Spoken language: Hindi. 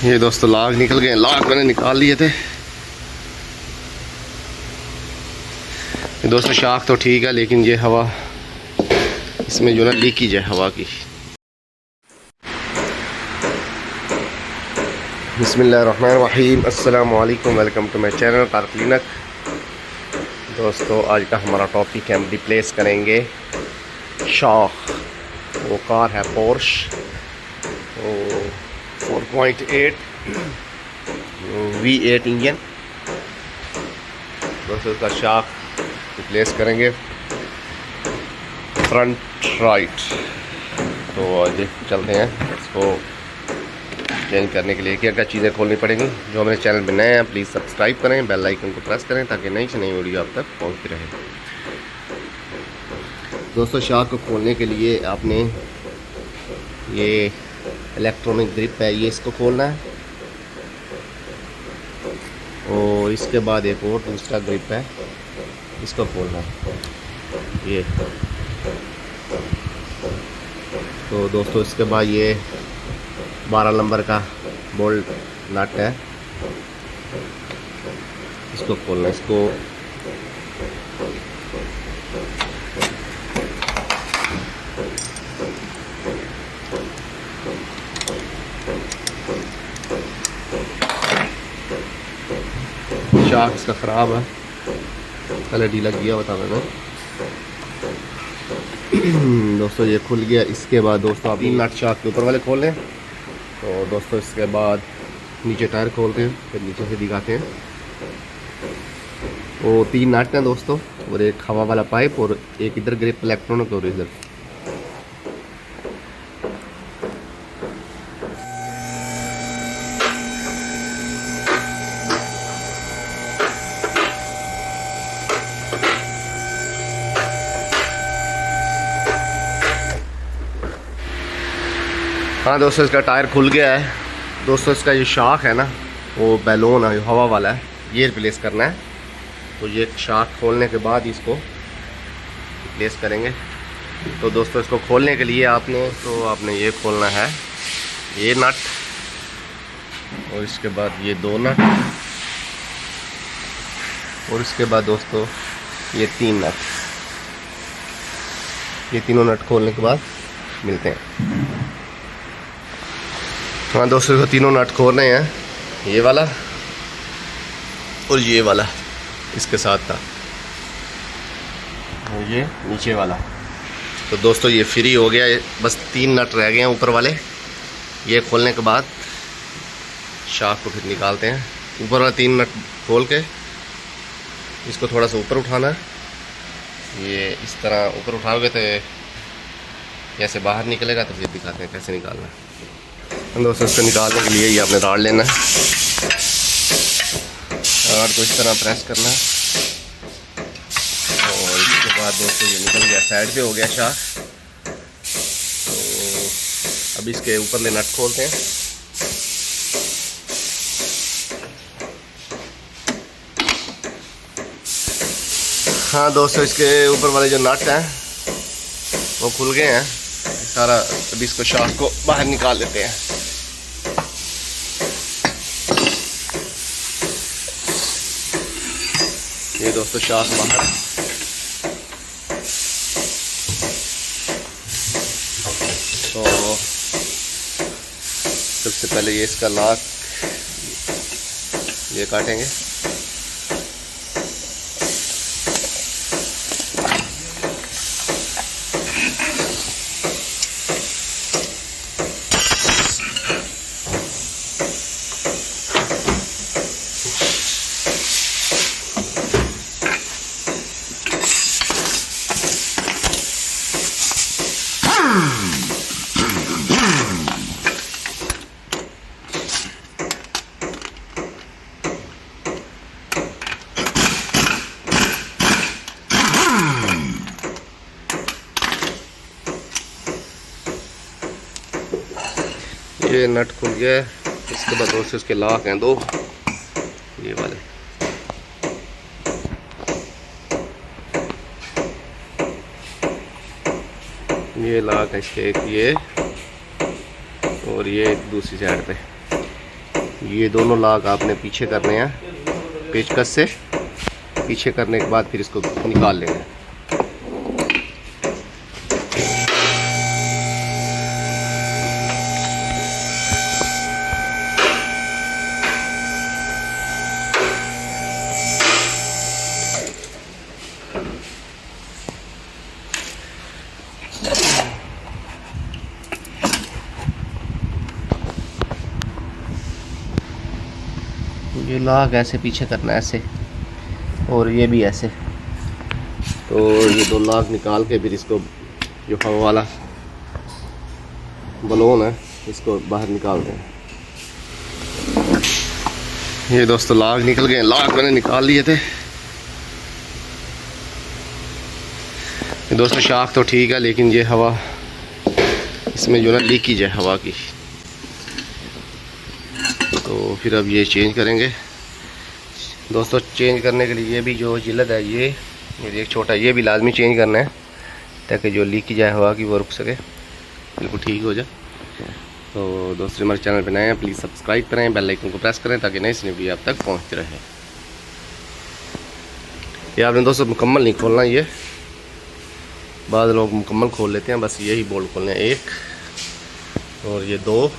ये दोस्तों लाग निकल गए, लाग मैंने निकाल लिए थे। ये दोस्तों शाख तो ठीक है, लेकिन ये हवा इसमें जो ना लीकेज है हवा की। बिस्मिल्लाहिर्रहमानिर्रहीम, अस्सलाम वालेकुम, welcome to my channel car clinic. दोस्तों आज का हमारा टॉपिक है, हम रिप्लेस करेंगे शाख। वो कार है पोर्श 4.8 V8 इंजन। दोस्तों इसका शाख रिप्लेस करेंगे फ्रंट राइट। तो आज चलते हैं इसको चेंज करने के लिए। क्या क्या चीज़ें खोलनी पड़ेंगी। जो हमारे चैनल पे नए हैं प्लीज़ सब्सक्राइब करें, बेल आइकन को प्रेस करें ताकि नई से नई वीडियो आप तक पहुंचती रहे। दोस्तों शाख को खोलने के लिए आपने ये इलेक्ट्रॉनिक ग्रिप है, ये इसको खोलना है। और इसके बाद एक और दूसरा ग्रिप है, इसको खोलना है ये। तो दोस्तों इसके बाद ये 12 नंबर का बोल्ट नट है, इसको खोलना है। इसको शाख इसका ख़राब है, पहले ढीला किया बता मैंने। दोस्तों ये खुल गया। इसके बाद दोस्तों आप 3 नट शाख के ऊपर वाले खोल लें। तो दोस्तों इसके बाद नीचे टायर खोलते हैं, फिर नीचे से दिखाते हैं। वो 3 नट हैं दोस्तों, और एक हवा वाला पाइप, और एक इधर ग्रिप इलेक्ट्रॉनिक और इधर। हाँ दोस्तों इसका टायर खुल गया है। दोस्तों इसका ये शाख है ना, वो बैलून है हवा वाला है, ये रिप्लेस करना है। तो ये शाख खोलने के बाद इसको रिप्लेस करेंगे। तो दोस्तों इसको खोलने के लिए आपने ये खोलना है, ये नट, और इसके बाद ये 2 नट, और इसके बाद दोस्तों ये 3 नट। ये तीनों नट खोलने के बाद मिलते हैं। हाँ दोस्तों इसको तीनों नट खोलने हैं, ये वाला और ये वाला इसके साथ था, और ये नीचे वाला। तो दोस्तों ये फ्री हो गया, बस 3 नट रह गए हैं ऊपर वाले। ये खोलने के बाद शाख को फिर निकालते हैं। ऊपर वाला 3 नट खोल के इसको थोड़ा सा ऊपर उठाना है। ये इस तरह ऊपर उठाओगे तो ऐसे बाहर निकलेगा। तो फिर दिखाते हैं कैसे निकालना है। दोस्तों इसको निकालने के लिए ये आपने राड लेना है, राड को इस तरह प्रेस करना है, और इसके बाद दोस्तों ये निकल गया, साइड पे हो गया शाख। तो अब इसके ऊपर ले नट खोलते हैं। हाँ दोस्तों इसके ऊपर वाले जो नट हैं वो खुल गए हैं सारा। अभी इसको शाख को बाहर निकाल लेते हैं। ये दोस्तों शाख बाहर है। तो सबसे पहले ये इसका लाक ये काटेंगे। ये नट खुल गया है। इसके बाद दोस्तों इसके लॉक हैं 2 ये वाले। ये लॉक है इसके, एक ये और ये दूसरी साइड पे। ये दोनों लाग आपने पीछे करने हैं पेचकस से। पीछे करने के बाद फिर इसको निकाल लेंगे। ये लाग ऐसे पीछे करना है ऐसे, और ये भी ऐसे। तो ये दो लाग निकाल के फिर इसको जो हवा वाला बलून है इसको बाहर निकालते हैं। ये दोस्तों लाग निकल गए। लाग मैंने निकाल लिए थे। ये दोस्तों शाख तो ठीक है, लेकिन ये हवा इसमें जो ना लीकेज है हवा की, तो फिर अब ये चेंज करेंगे दोस्तों। चेंज करने के लिए ये भी जो जिल्लत है ये एक छोटा, ये भी लाजमी चेंज करना है ताकि जो लीकेज है हवा की वो रुक सके, बिल्कुल ठीक हो जाए। तो दोस्तों हमारे चैनल पर नए हैं प्लीज़ सब्सक्राइब करें, बेल आइकन को प्रेस करें ताकि नई सी वीडियो आप तक पहुंचते रहे। ये आपने दोस्तों मुकम्मल नहीं खोलना, ये बाद लोग मुकम्मल खोल लेते हैं, बस यही बोल्ट खोलने हैं, एक और ये दो।